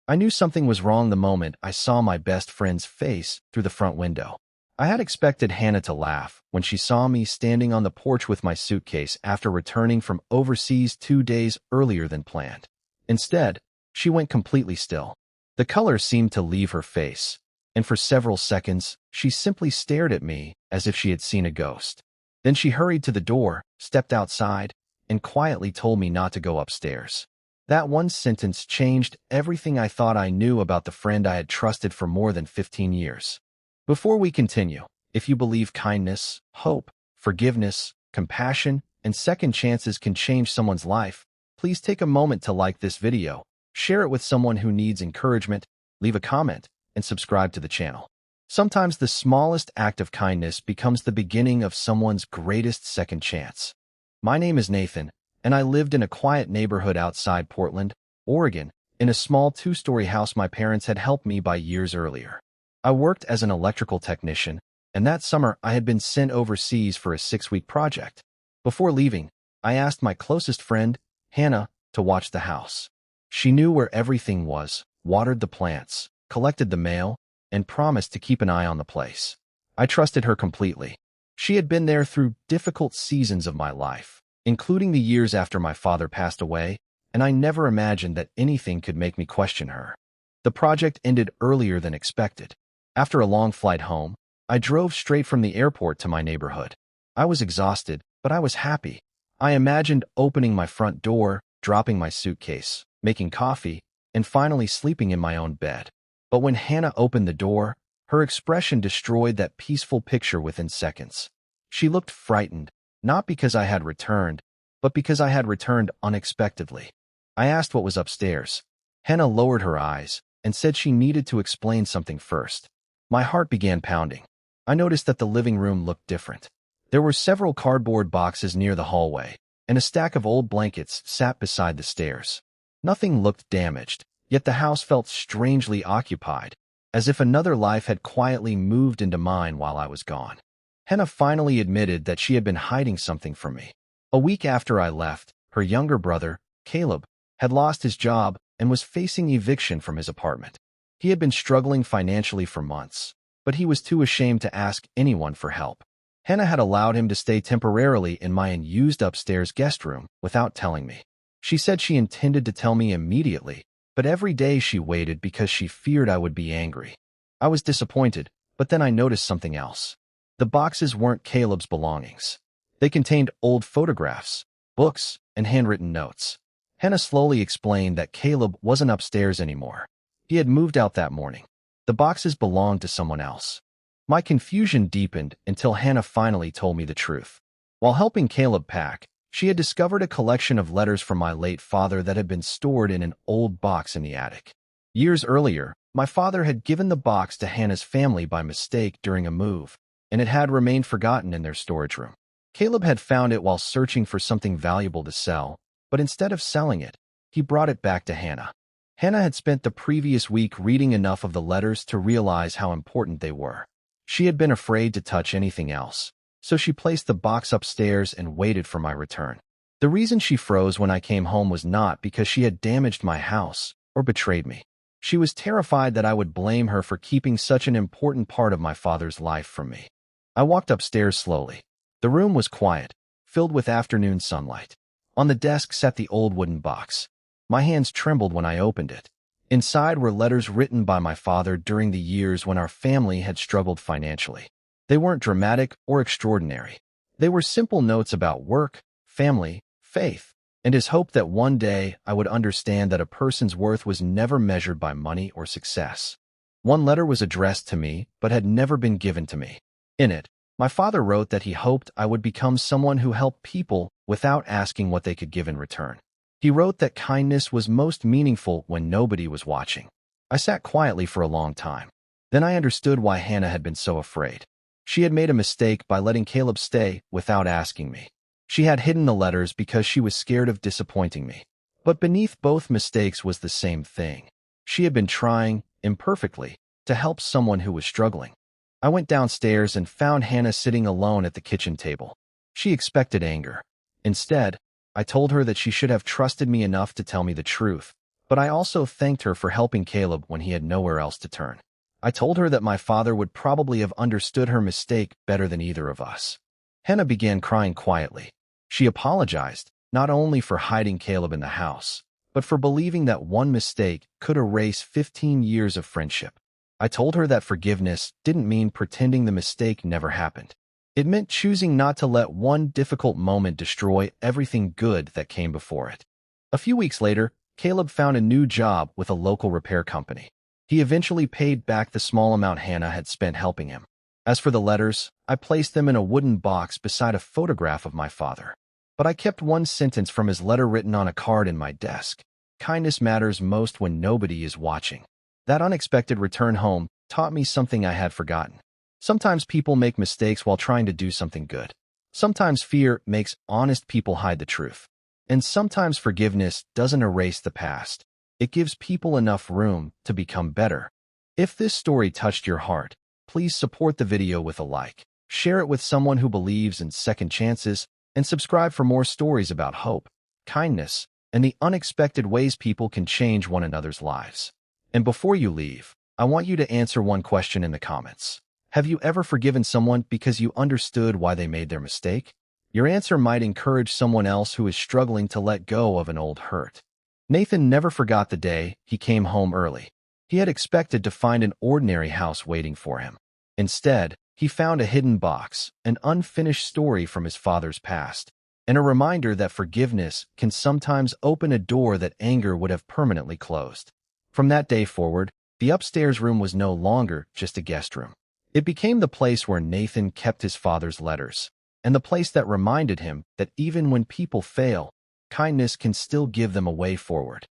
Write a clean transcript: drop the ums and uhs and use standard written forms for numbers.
I knew something was wrong the moment I saw my best friend's face through the front window. I had expected Hannah to laugh when she saw me standing on the porch with my suitcase after returning from overseas 2 days earlier than planned. Instead, she went completely still. The color seemed to leave her face, and for several seconds, she simply stared at me as if she had seen a ghost. Then she hurried to the door, stepped outside, and quietly told me not to go upstairs. That one sentence changed everything I thought I knew about the friend I had trusted for more than 15 years. Before we continue, if you believe kindness, hope, forgiveness, compassion, and second chances can change someone's life, please take a moment to like this video, share it with someone who needs encouragement, leave a comment, and subscribe to the channel. Sometimes the smallest act of kindness becomes the beginning of someone's greatest second chance. My name is Nathan, and I lived in a quiet neighborhood outside Portland, Oregon, in a small 2-story house my parents had helped me buy years earlier. I worked as an electrical technician, and that summer I had been sent overseas for a 6-week project. Before leaving, I asked my closest friend, Hannah, to watch the house. She knew where everything was, watered the plants, collected the mail, and promised to keep an eye on the place. I trusted her completely. She had been there through difficult seasons of my life, including the years after my father passed away, and I never imagined that anything could make me question her. The project ended earlier than expected. After a long flight home, I drove straight from the airport to my neighborhood. I was exhausted, but I was happy. I imagined opening my front door, dropping my suitcase, making coffee, and finally sleeping in my own bed. But when Hannah opened the door, her expression destroyed that peaceful picture within seconds. She looked frightened, not because I had returned, but because I had returned unexpectedly. I asked what was upstairs. Hannah lowered her eyes and said she needed to explain something first. My heart began pounding. I noticed that the living room looked different. There were several cardboard boxes near the hallway, and a stack of old blankets sat beside the stairs. Nothing looked damaged, yet the house felt strangely occupied, as if another life had quietly moved into mine while I was gone. Hannah finally admitted that she had been hiding something from me. A week after I left, her younger brother, Caleb, had lost his job and was facing eviction from his apartment. He had been struggling financially for months, but he was too ashamed to ask anyone for help. Hannah had allowed him to stay temporarily in my unused upstairs guest room without telling me. She said she intended to tell me immediately, but every day she waited because she feared I would be angry. I was disappointed, but then I noticed something else. The boxes weren't Caleb's belongings. They contained old photographs, books, and handwritten notes. Hannah slowly explained that Caleb wasn't upstairs anymore. He had moved out that morning. The boxes belonged to someone else. My confusion deepened until Hannah finally told me the truth. While helping Caleb pack, she had discovered a collection of letters from my late father that had been stored in an old box in the attic. Years earlier, my father had given the box to Hannah's family by mistake during a move, and it had remained forgotten in their storage room. Caleb had found it while searching for something valuable to sell, but instead of selling it, he brought it back to Hannah. Hannah had spent the previous week reading enough of the letters to realize how important they were. She had been afraid to touch anything else, so she placed the box upstairs and waited for my return. The reason she froze when I came home was not because she had damaged my house or betrayed me. She was terrified that I would blame her for keeping such an important part of my father's life from me. I walked upstairs slowly. The room was quiet, filled with afternoon sunlight. On the desk sat the old wooden box. My hands trembled when I opened it. Inside were letters written by my father during the years when our family had struggled financially. They weren't dramatic or extraordinary. They were simple notes about work, family, faith, and his hope that one day I would understand that a person's worth was never measured by money or success. One letter was addressed to me but had never been given to me. In it, my father wrote that he hoped I would become someone who helped people without asking what they could give in return. He wrote that kindness was most meaningful when nobody was watching. I sat quietly for a long time. Then I understood why Hannah had been so afraid. She had made a mistake by letting Caleb stay without asking me. She had hidden the letters because she was scared of disappointing me. But beneath both mistakes was the same thing. She had been trying, imperfectly, to help someone who was struggling. I went downstairs and found Hannah sitting alone at the kitchen table. She expected anger. Instead, I told her that she should have trusted me enough to tell me the truth, But I also thanked her for helping Caleb when he had nowhere else to turn. I told her that my father would probably have understood her mistake better than either of us. Hannah began crying quietly. She apologized, not only for hiding Caleb in the house, but for believing that one mistake could erase 15 years of friendship. I told her that forgiveness didn't mean pretending the mistake never happened. It meant choosing not to let one difficult moment destroy everything good that came before it. A few weeks later, Caleb found a new job with a local repair company. He eventually paid back the small amount Hannah had spent helping him. As for the letters, I placed them in a wooden box beside a photograph of my father. But I kept one sentence from his letter written on a card in my desk. Kindness matters most when nobody is watching. That unexpected return home taught me something I had forgotten. Sometimes people make mistakes while trying to do something good. Sometimes fear makes honest people hide the truth. And sometimes forgiveness doesn't erase the past. It gives people enough room to become better. If this story touched your heart, please support the video with a like, share it with someone who believes in second chances, and subscribe for more stories about hope, kindness, and the unexpected ways people can change one another's lives. And before you leave, I want you to answer one question in the comments. Have you ever forgiven someone because you understood why they made their mistake? Your answer might encourage someone else who is struggling to let go of an old hurt. Nathan never forgot the day he came home early. He had expected to find an ordinary house waiting for him. Instead, he found a hidden box, an unfinished story from his father's past, and a reminder that forgiveness can sometimes open a door that anger would have permanently closed. From that day forward, the upstairs room was no longer just a guest room. It became the place where Nathan kept his father's letters, and the place that reminded him that even when people fail, kindness can still give them a way forward.